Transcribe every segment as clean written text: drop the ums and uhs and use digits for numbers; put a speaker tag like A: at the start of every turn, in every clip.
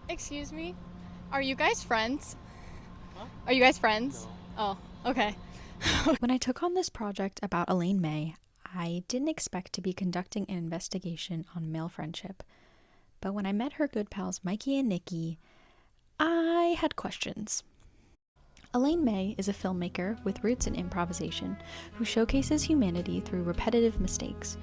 A: Excuse me? Are you guys friends?
B: Huh?
A: Are you guys friends?
B: No.
A: Oh, okay.
C: When I took on this project about Elaine May, I didn't expect to be conducting an investigation on male friendship. But when I met her good pals Mikey and Nicky, I had questions. Elaine May is a filmmaker with roots in improvisation who showcases humanity through repetitive mistakes.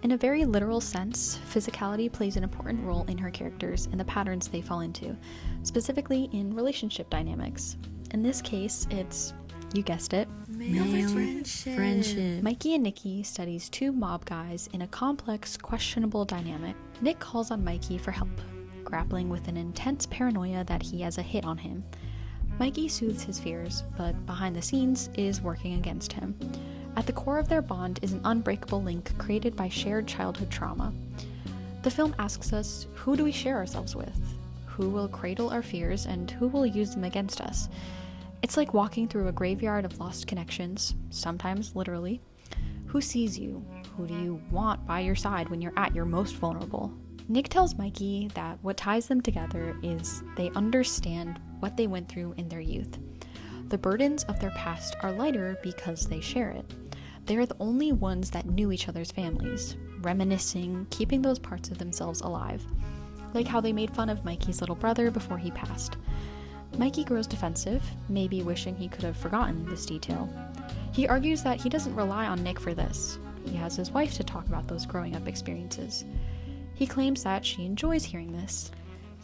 C: In a very literal sense, physicality plays an important role in her characters and the patterns they fall into, specifically in relationship dynamics. In this case, it's, you guessed it,
D: Male friendship.
C: Mikey and Nicky studies two mob guys in a complex, questionable dynamic. Nick calls on Mikey for help, grappling with an intense paranoia that he has a hit on him. Mikey soothes his fears, but behind the scenes is working against him. At the core of their bond is an unbreakable link created by shared childhood trauma. The film asks us, who do we share ourselves with? Who will cradle our fears and who will use them against us? It's like walking through a graveyard of lost connections, sometimes literally. Who sees you? Who do you want by your side when you're at your most vulnerable? Nick tells Mikey that what ties them together is they understand what they went through in their youth. The burdens of their past are lighter because they share it. They are the only ones that knew each other's families, reminiscing, keeping those parts of themselves alive. Like how they made fun of Mikey's little brother before he passed. Mikey grows defensive, maybe wishing he could have forgotten this detail. He argues that he doesn't rely on Nick for this. He has his wife to talk about those growing up experiences. He claims that she enjoys hearing this.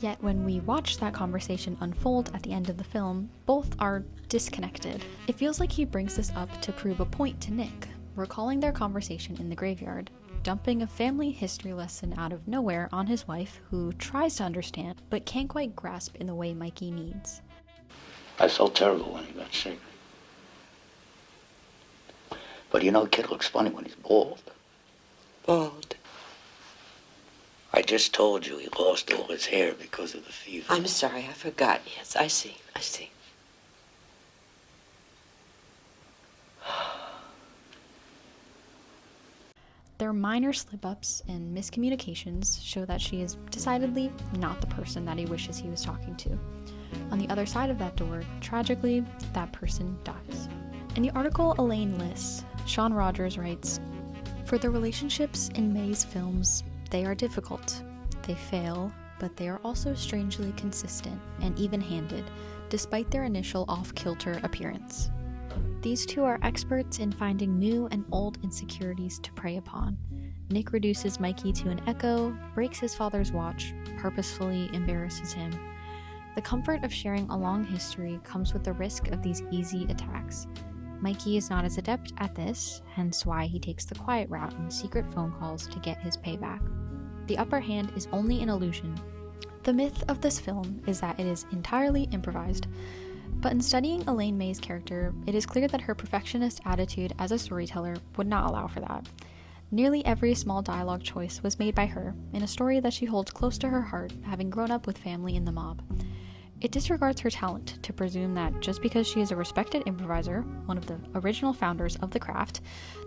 C: Yet when we watch that conversation unfold at the end of the film, both are disconnected. It feels like he brings this up to prove a point to Nick, recalling their conversation in the graveyard, dumping a family history lesson out of nowhere on his wife, who tries to understand, but can't quite grasp in the way Mikey needs.
E: I felt terrible when he got sick. But you know, kid looks funny when he's bald.
D: Bald.
E: I just told you he lost all his hair because of the fever.
D: I'm sorry, I forgot. Yes, I see.
C: Their minor slip-ups and miscommunications show that she is decidedly not the person that he wishes he was talking to. On the other side of that door, tragically, that person dies. In the article Elaine lists, Sean Rogers writes, "For the relationships in May's films, they are difficult. They fail, but they are also strangely consistent and even-handed, despite their initial off-kilter appearance. These two are experts in finding new and old insecurities to prey upon. Nick reduces Mikey to an echo, breaks his father's watch, purposefully embarrasses him. The comfort of sharing a long history comes with the risk of these easy attacks. Mikey is not as adept at this, hence why he takes the quiet route and secret phone calls to get his payback. The upper hand is only an illusion. The myth of this film is that it is entirely improvised. But in studying Elaine May's character, it is clear that her perfectionist attitude as a storyteller would not allow for that. Nearly every small dialogue choice was made by her, in a story that she holds close to her heart, having grown up with family in the mob. It disregards her talent to presume that just because she is a respected improviser, one of the original founders of the craft,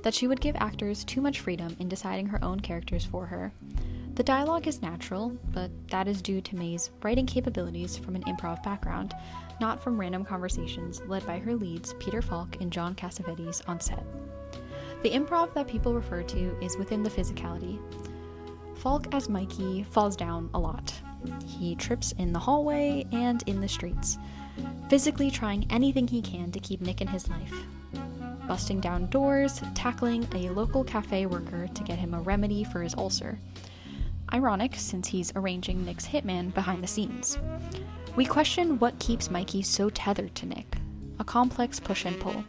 C: that she would give actors too much freedom in deciding her own characters for her. The dialogue is natural, but that is due to May's writing capabilities from an improv background, not from random conversations led by her leads Peter Falk and John Cassavetes on set. The improv that people refer to is within the physicality. Falk as Mikey falls down a lot. He trips in the hallway and in the streets, physically trying anything he can to keep Nick in his life. Busting down doors, tackling a local cafe worker to get him a remedy for his ulcer. Ironic, since he's arranging Nick's hitman behind the scenes. We question what keeps Mikey so tethered to Nick. A complex push and pull.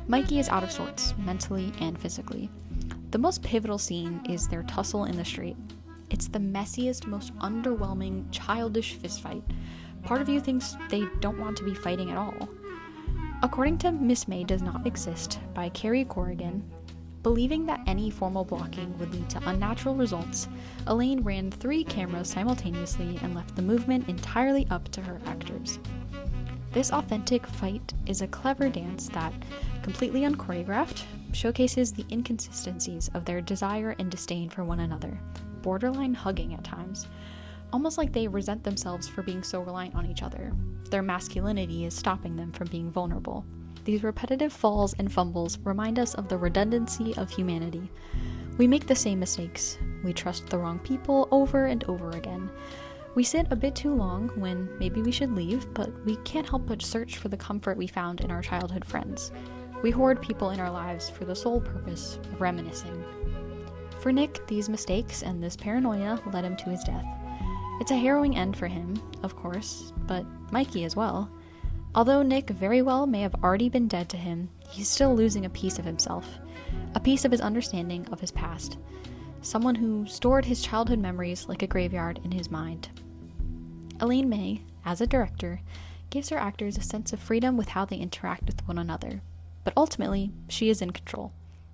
C: Mikey is out of sorts, mentally and physically. The most pivotal scene is their tussle in the street. It's the messiest, most underwhelming, childish fistfight. Part of you thinks they don't want to be fighting at all. According to Miss May Does Not Exist by Carrie Corrigan, believing that any formal blocking would lead to unnatural results, Elaine ran 3 cameras simultaneously and left the movement entirely up to her actors. This authentic fight is a clever dance that, completely unchoreographed, showcases the inconsistencies of their desire and disdain for one another, borderline hugging at times. almost like they resent themselves for being so reliant on each other. Their masculinity is stopping them from being vulnerable. These repetitive falls and fumbles remind us of the redundancy of humanity. We make the same mistakes. We trust the wrong people over and over again. We sit a bit too long when maybe we should leave, but we can't help but search for the comfort we found in our childhood friends. We hoard people in our lives for the sole purpose of reminiscing. For Nick, these mistakes and this paranoia led him to his death. It's a harrowing end for him, of course, but Mikey as well. Although Nick very well may have already been dead to him, he's still losing a piece of himself, a piece of his understanding of his past, someone who stored his childhood memories like a graveyard in his mind. Elaine May, as a director, gives her actors a sense of freedom with how they interact with one another, but ultimately, she is in control,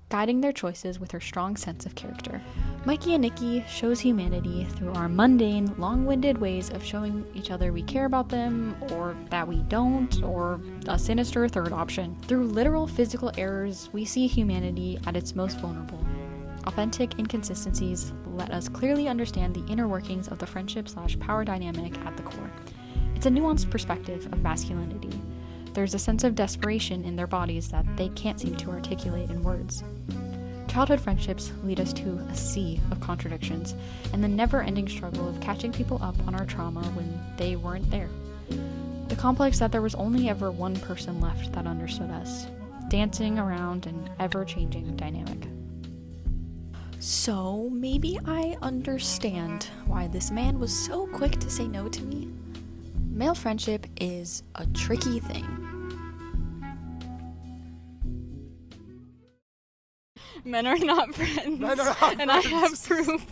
C: guiding their choices with her strong sense of character. Mikey and Nicky shows humanity through our mundane, long-winded ways of showing each other we care about them, or that we don't, or a sinister third option. Through literal physical errors, we see humanity at its most vulnerable. Authentic inconsistencies let us clearly understand the inner workings of the friendship/power dynamic at the core. It's a nuanced perspective of masculinity. There's a sense of desperation in their bodies that they can't seem to articulate in words. Childhood friendships lead us to a sea of contradictions and the never-ending struggle of catching people up on our trauma when they weren't there. The complex that there was only ever one person left that understood us, dancing around an ever-changing dynamic. So maybe I understand why this man was so quick to say no to me. Male friendship is a tricky thing.
A: Men are not friends.
B: Men are not
A: And I have
B: friends.
A: proof.